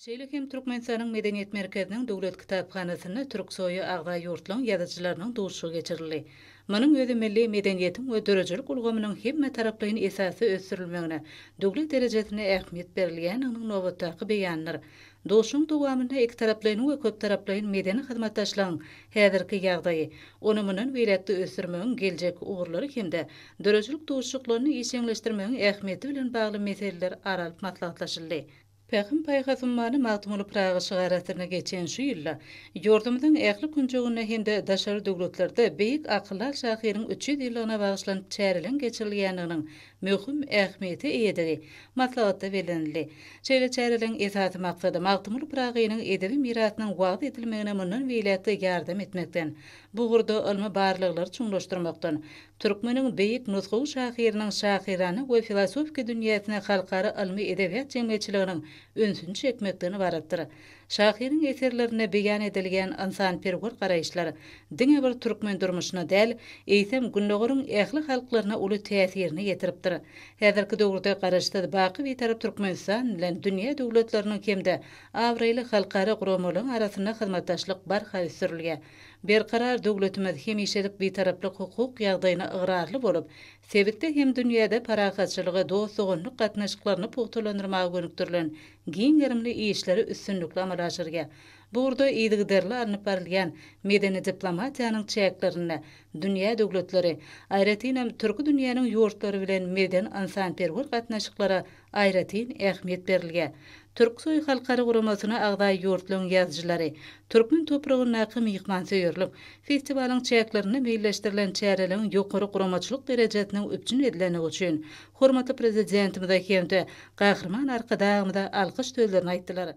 Şeýlekem Türkmenistanyň Medeniýet Merkeziniň Döwlet Kitapxanasyna türk soýu agda ýurtlaryň ýazyjylarynyň duşugy geçirildi. Munyň özü milli medeniýetiň we dörejelik ulgamynyň hemme taraplaryň esasy ösdürilmegine, döwlet derejesine ähmiýet berilýäniniň nowatdaky beýanlary. Duşuň dowamynda iki taraplaryň we köp taraplaryň medeni hyzmatdaşlygyň häzirki ýagdaýy, ony munun beýlekde ösdürmegiň geljek ugurlary hemde dörejelik duşuklaryny işeňleşdirmegiň ähmiýeti bilen bagly meseleler aralyp maslahatlaşyldy. Pähim paýhasymany magtymly Praga şygaratyrına geçen şu ýylla ýurdumyzyň ähli künjegine hende daşary döwletlerde beýik akyllar şahyryň 300 ýylygyna bagyşlanyp çärilen geçirilýäniniň möhüm ähmiýeti eýdigi maslahatda berildi. Şeýle çärilen esasy maksady magtymly Pragaýynyň edebi mirasynyň wagt edilmegine mundan beýlekde ýardam etmekden, bu gurda ilmi barlyklary çuňlaşdyrmakdan, türkmeniň beýik nusgawy şahyrynyň şahyrany we filosofik dünýäsine halkara ilmi edebiýat jemgyýetçiliginiň önsün çekmekden ibaratdyr. Şahyryň eserlerine beýan edilgen insanperwer garaýşlar diňe bir türkmen durmuşyna däl, eýsem gündogaryň ähli halklaryna uly täsirini ýetiripdir. Häzirki döwürde garaşdy baky bir tarap Türkmenistan bilen dünýä döwletleriniň hemde awraýly halkara guramalaryň arasyna hyzmatdaşlyk barha sürilýär. Berkarar döwletimiz hemişelik bir taraplyk hukuk ýagdaýyna ıgrarly bolup, sebitde hem dünýäde parahatçylygy, dostsugunlyk gatnaşyklaryny puhtalandyrmagy gönükdirilen giň gerimli işleri üstünlükle amalaşyrga. Burada ýygyderli alınıp barilýän medeni diplomatiýanyň çäklerini dünýä döwletleri, aýratynam türki dünýäniň ýurtlary bilen meden insanperwer gatnaşyklara aýratyn ähmiýet berilýär. Türk soy halkary guramasyna agdaý ýurtlaryň ýazyjylary, türkmen topragyna mihman söýürlük festiwalyň çäklerini beýleşdirilen çäreleň ýokary guramaçylyk derejesiniň üpçün edileni üçin hormatly prezidentimiz hemde gahrman arkadagymyda alkyş töllerini aýtdylar.